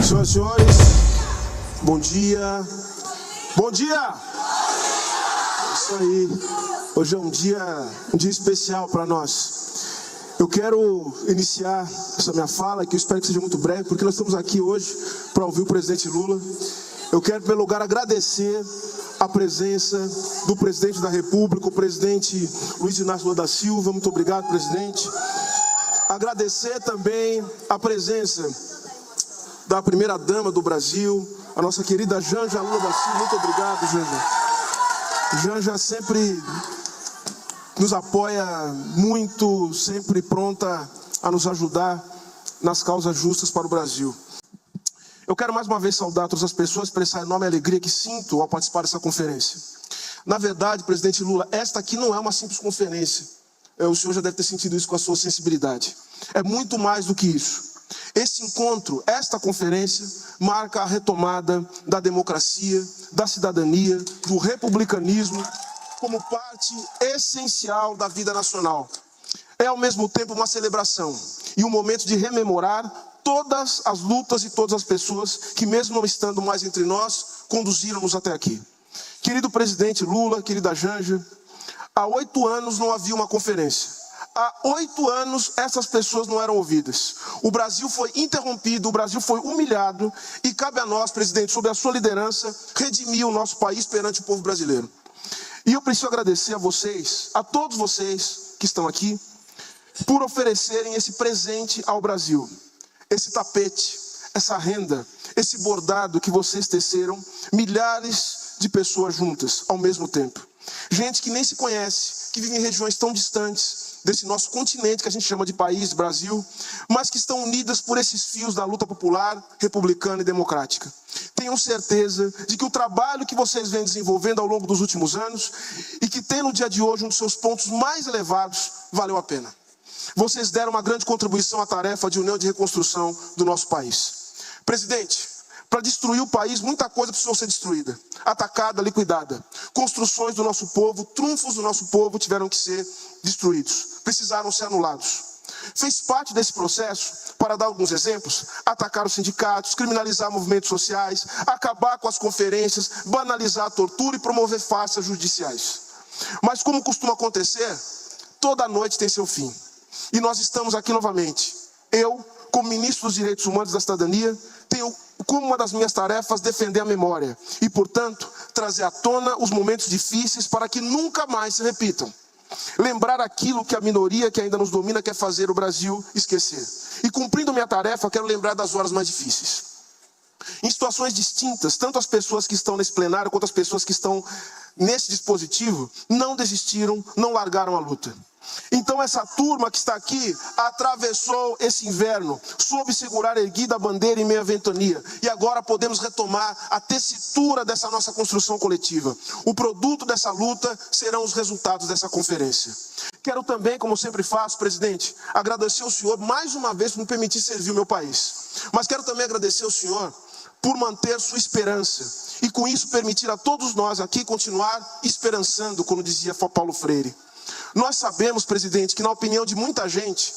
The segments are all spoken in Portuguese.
Senhoras e senhores, bom dia. Bom dia! Isso aí. Hoje é um dia especial para nós. Eu quero iniciar essa minha fala, que eu espero que seja muito breve, porque nós estamos aqui hoje para ouvir o presidente Lula. Eu quero, em primeiro lugar, agradecer a presença do presidente da República, o presidente Luiz Inácio Lula da Silva. Muito obrigado, presidente. Agradecer também a presença da primeira-dama do Brasil, a nossa querida Janja Lula da Silva. Muito obrigado, Janja. Janja sempre nos apoia muito, sempre pronta a nos ajudar nas causas justas para o Brasil. Eu quero mais uma vez saudar todas as pessoas, expressar a enorme alegria que sinto ao participar dessa conferência. Na verdade, presidente Lula, esta aqui não é uma simples conferência. O senhor já deve ter sentido isso com a sua sensibilidade. É muito mais do que isso. Esse encontro, esta conferência, marca a retomada da democracia, da cidadania, do republicanismo, como parte essencial da vida nacional. É, ao mesmo tempo, uma celebração e um momento de rememorar todas as lutas e todas as pessoas que, mesmo não estando mais entre nós, conduziram-nos até aqui. Querido presidente Lula, querida Janja, há 8 anos não havia uma conferência. Há 8 anos essas pessoas não eram ouvidas. O Brasil foi interrompido, o Brasil foi humilhado e cabe a nós, presidente, sob a sua liderança, redimir o nosso país perante o povo brasileiro. E eu preciso agradecer a vocês, a todos vocês que estão aqui, por oferecerem esse presente ao Brasil. Esse tapete, essa renda, esse bordado que vocês teceram, milhares de pessoas juntas ao mesmo tempo. Gente que nem se conhece, que vive em regiões tão distantes desse nosso continente que a gente chama de país, Brasil, mas que estão unidas por esses fios da luta popular, republicana e democrática. Tenham certeza de que o trabalho que vocês vêm desenvolvendo ao longo dos últimos anos e que tem no dia de hoje um dos seus pontos mais elevados, valeu a pena. Vocês deram uma grande contribuição à tarefa de união e de reconstrução do nosso país. Presidente, para destruir o país, muita coisa precisou ser destruída, atacada, liquidada. Construções do nosso povo, trunfos do nosso povo tiveram que ser destruídos, precisaram ser anulados. Fez parte desse processo, para dar alguns exemplos, atacar os sindicatos, criminalizar movimentos sociais, acabar com as conferências, banalizar a tortura e promover farsas judiciais. Mas como costuma acontecer, toda noite tem seu fim. E nós estamos aqui novamente. Eu, como ministro dos Direitos Humanos e da Cidadania, tenho como uma das minhas tarefas defender a memória e, portanto, trazer à tona os momentos difíceis para que nunca mais se repitam. Lembrar aquilo que a minoria que ainda nos domina quer fazer o Brasil esquecer. E cumprindo minha tarefa, quero lembrar das horas mais difíceis. Em situações distintas, tanto as pessoas que estão nesse plenário quanto as pessoas que estão nesse dispositivo não desistiram, não largaram a luta. Então essa turma que está aqui atravessou esse inverno, soube segurar erguida a bandeira em meio à ventania. E agora podemos retomar a tessitura dessa nossa construção coletiva. O produto dessa luta serão os resultados dessa conferência. Quero também, como sempre faço, presidente, agradecer ao senhor mais uma vez por me permitir servir o meu país. Mas quero também agradecer ao senhor por manter sua esperança e com isso permitir a todos nós aqui continuar esperançando, como dizia Paulo Freire. Nós sabemos, presidente, que na opinião de muita gente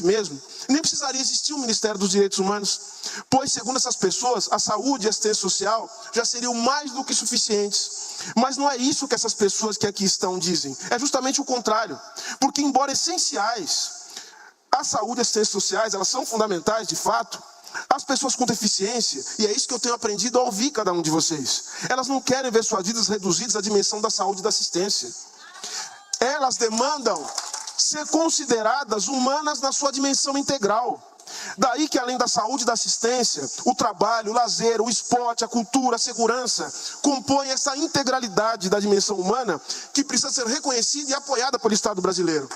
mesmo, nem precisaria existir um Ministério dos Direitos Humanos, pois, segundo essas pessoas, a saúde e a assistência social já seriam mais do que suficientes. Mas não é isso que essas pessoas que aqui estão dizem, é justamente o contrário, porque embora essenciais, a saúde e a assistência sociais, elas são fundamentais de fato. As pessoas com deficiência, e é isso que eu tenho aprendido a ouvir cada um de vocês, elas não querem ver suas vidas reduzidas à dimensão da saúde e da assistência. Elas demandam ser consideradas humanas na sua dimensão integral. Daí que além da saúde e da assistência, o trabalho, o lazer, o esporte, a cultura, a segurança, compõem essa integralidade da dimensão humana que precisa ser reconhecida e apoiada pelo Estado brasileiro.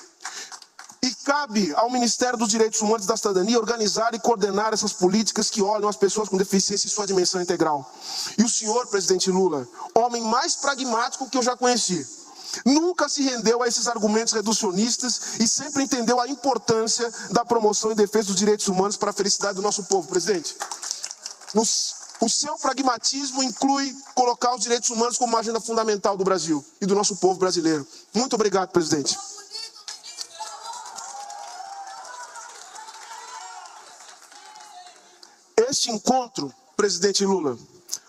E cabe ao Ministério dos Direitos Humanos e da Cidadania organizar e coordenar essas políticas que olham as pessoas com deficiência em sua dimensão integral. E o senhor, presidente Lula, homem mais pragmático que eu já conheci, nunca se rendeu a esses argumentos reducionistas e sempre entendeu a importância da promoção e defesa dos direitos humanos para a felicidade do nosso povo, presidente. O seu pragmatismo inclui colocar os direitos humanos como uma agenda fundamental do Brasil e do nosso povo brasileiro. Muito obrigado, presidente. Este encontro, presidente Lula,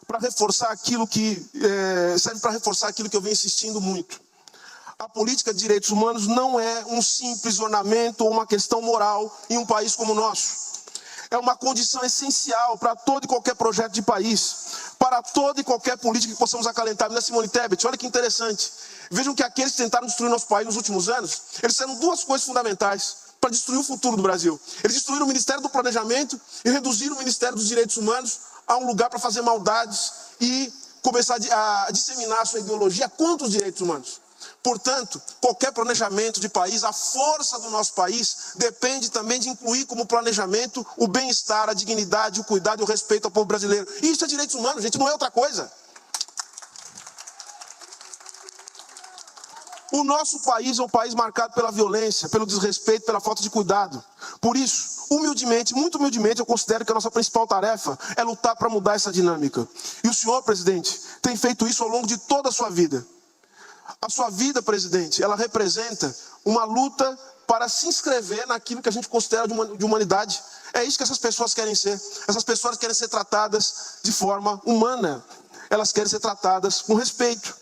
para reforçar aquilo que serve para reforçar aquilo que eu venho insistindo muito. A política de direitos humanos não é um simples ornamento ou uma questão moral em um país como o nosso. É uma condição essencial para todo e qualquer projeto de país, para toda e qualquer política que possamos acalentar. Minha Simone Tebet, olha que interessante. Vejam que aqueles que tentaram destruir nosso país nos últimos anos, eles fizeram duas coisas fundamentais para destruir o futuro do Brasil. Eles destruíram o Ministério do Planejamento e reduziram o Ministério dos Direitos Humanos a um lugar para fazer maldades e começar a disseminar a sua ideologia contra os direitos humanos. Portanto, qualquer planejamento de país, a força do nosso país depende também de incluir como planejamento o bem-estar, a dignidade, o cuidado e o respeito ao povo brasileiro. E isso é direitos humanos, gente, não é outra coisa. O nosso país é um país marcado pela violência, pelo desrespeito, pela falta de cuidado. Por isso, humildemente, muito humildemente, eu considero que a nossa principal tarefa é lutar para mudar essa dinâmica. E o senhor, presidente, tem feito isso ao longo de toda a sua vida. A sua vida, presidente, ela representa uma luta para se inscrever naquilo que a gente considera de humanidade. É isso que essas pessoas querem ser. Essas pessoas querem ser tratadas de forma humana. Elas querem ser tratadas com respeito.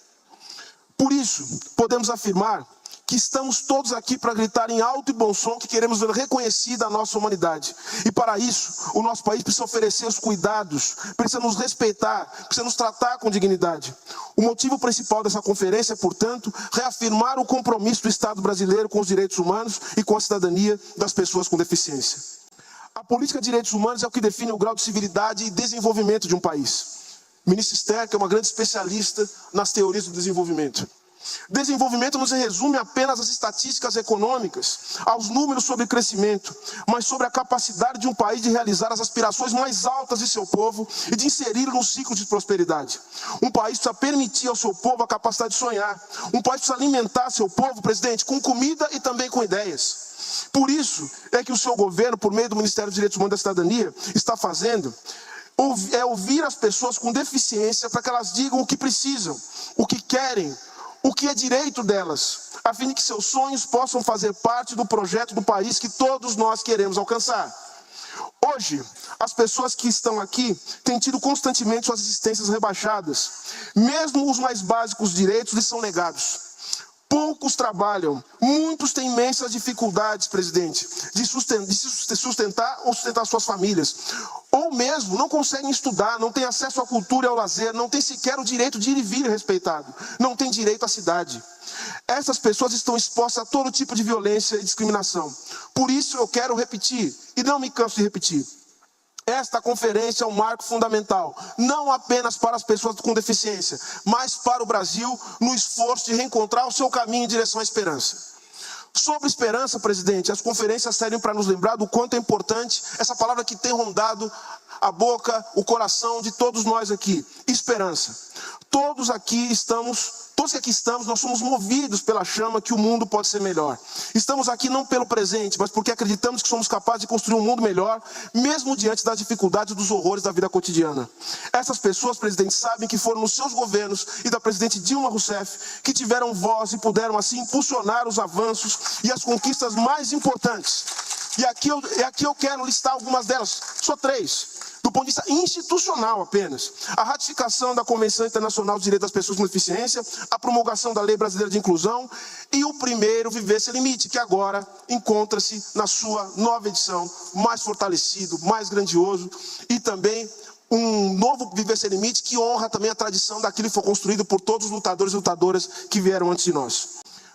Por isso, podemos afirmar que estamos todos aqui para gritar em alto e bom som que queremos ver reconhecida a nossa humanidade. E para isso, o nosso país precisa oferecer os cuidados, precisa nos respeitar, precisa nos tratar com dignidade. O motivo principal dessa conferência é, portanto, reafirmar o compromisso do Estado brasileiro com os direitos humanos e com a cidadania das pessoas com deficiência. A política de direitos humanos é o que define o grau de civilidade e desenvolvimento de um país. Ministra Esther, que é uma grande especialista nas teorias do desenvolvimento. Desenvolvimento não se resume apenas às estatísticas econômicas, aos números sobre crescimento, mas sobre a capacidade de um país de realizar as aspirações mais altas de seu povo e de inseri-lo no ciclo de prosperidade. Um país precisa permitir ao seu povo a capacidade de sonhar. Um país precisa alimentar seu povo, presidente, com comida e também com ideias. Por isso é que o seu governo, por meio do Ministério dos Direitos Humanos e da Cidadania, está fazendo ouvir as pessoas com deficiência para que elas digam o que precisam, o que querem, o que é direito delas, a fim de que seus sonhos possam fazer parte do projeto do país que todos nós queremos alcançar. Hoje, as pessoas que estão aqui têm tido constantemente suas existências rebaixadas. Mesmo os mais básicos direitos lhes são negados. Poucos trabalham, muitos têm imensas dificuldades, presidente, de se sustentar ou sustentar suas famílias. Ou mesmo não conseguem estudar, não têm acesso à cultura e ao lazer, não têm sequer o direito de ir e vir respeitado, não têm direito à cidade. Essas pessoas estão expostas a todo tipo de violência e discriminação. Por isso eu quero repetir, e não me canso de repetir, esta conferência é um marco fundamental, não apenas para as pessoas com deficiência, mas para o Brasil no esforço de reencontrar o seu caminho em direção à esperança. Sobre esperança, presidente, as conferências servem para nos lembrar do quanto é importante essa palavra que tem rondado a boca, o coração de todos nós aqui, esperança. Todos que aqui estamos, nós somos movidos pela chama que o mundo pode ser melhor. Estamos aqui não pelo presente, mas porque acreditamos que somos capazes de construir um mundo melhor, mesmo diante das dificuldades e dos horrores da vida cotidiana. Essas pessoas, presidente, sabem que foram nos seus governos e da presidente Dilma Rousseff que tiveram voz e puderam assim impulsionar os avanços e as conquistas mais importantes. E aqui eu quero listar algumas delas, só 3. Do ponto de vista institucional apenas, a ratificação da Convenção Internacional dos Direitos das Pessoas com Deficiência, a promulgação da Lei Brasileira de Inclusão e o primeiro Viver Sem Limite, que agora encontra-se na sua nova edição, mais fortalecido, mais grandioso, e também um novo Viver Sem Limite que honra também a tradição daquilo que foi construído por todos os lutadores e lutadoras que vieram antes de nós.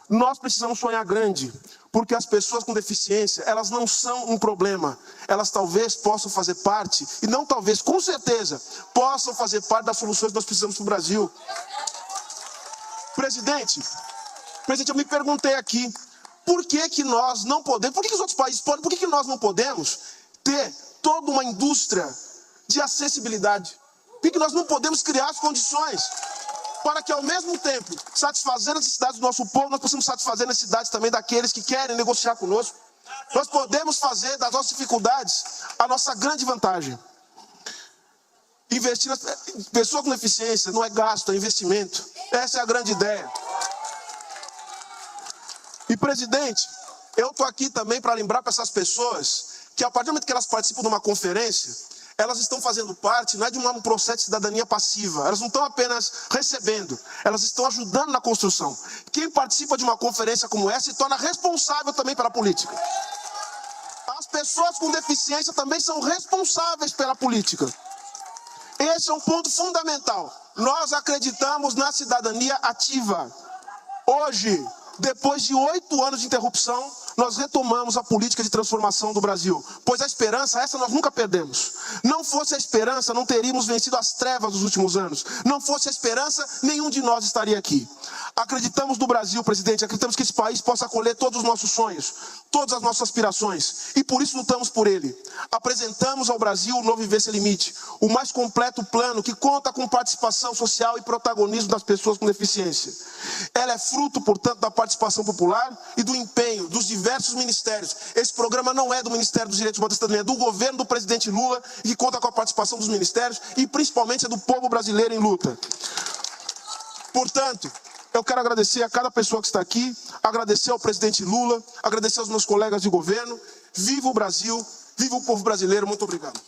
Nós precisamos sonhar grande, porque as pessoas com deficiência, elas não são um problema. Elas talvez possam fazer parte, e não talvez, com certeza, possam fazer parte das soluções que nós precisamos para o Brasil. Presidente, eu me perguntei aqui, por que nós não podemos, por que os outros países podem, por que nós não podemos ter toda uma indústria de acessibilidade? Por que nós não podemos criar as condições para que, ao mesmo tempo, satisfazer as necessidades do nosso povo, nós possamos satisfazer as necessidades também daqueles que querem negociar conosco? Nós podemos fazer das nossas dificuldades a nossa grande vantagem. Investir nas pessoas com deficiência não é gasto, é investimento. Essa é a grande ideia. E, presidente, eu estou aqui também para lembrar para essas pessoas que, a partir do momento que elas participam de uma conferência, elas estão fazendo parte, não é de um processo de cidadania passiva, elas não estão apenas recebendo, elas estão ajudando na construção. Quem participa de uma conferência como essa se torna responsável também pela política. As pessoas com deficiência também são responsáveis pela política. Esse é um ponto fundamental. Nós acreditamos na cidadania ativa. Hoje, depois de 8 anos de interrupção, nós retomamos a política de transformação do Brasil. Pois a esperança, essa nós nunca perdemos. Não fosse a esperança, não teríamos vencido as trevas dos últimos anos. Não fosse a esperança, nenhum de nós estaria aqui. Acreditamos no Brasil, presidente, acreditamos que esse país possa acolher todos os nossos sonhos, todas as nossas aspirações, e por isso lutamos por ele. Apresentamos ao Brasil o Novo Viver Sem Limite, o mais completo plano que conta com participação social e protagonismo das pessoas com deficiência. Ela é fruto, portanto, da participação popular e do empenho dos diversos ministérios. Esse programa não é do Ministério dos Direitos Humanos da Cidadania, é do governo do presidente Lula, e que conta com a participação dos ministérios e principalmente é do povo brasileiro em luta. Portanto, eu quero agradecer a cada pessoa que está aqui, agradecer ao presidente Lula, agradecer aos meus colegas de governo. Viva o Brasil, viva o povo brasileiro, muito obrigado.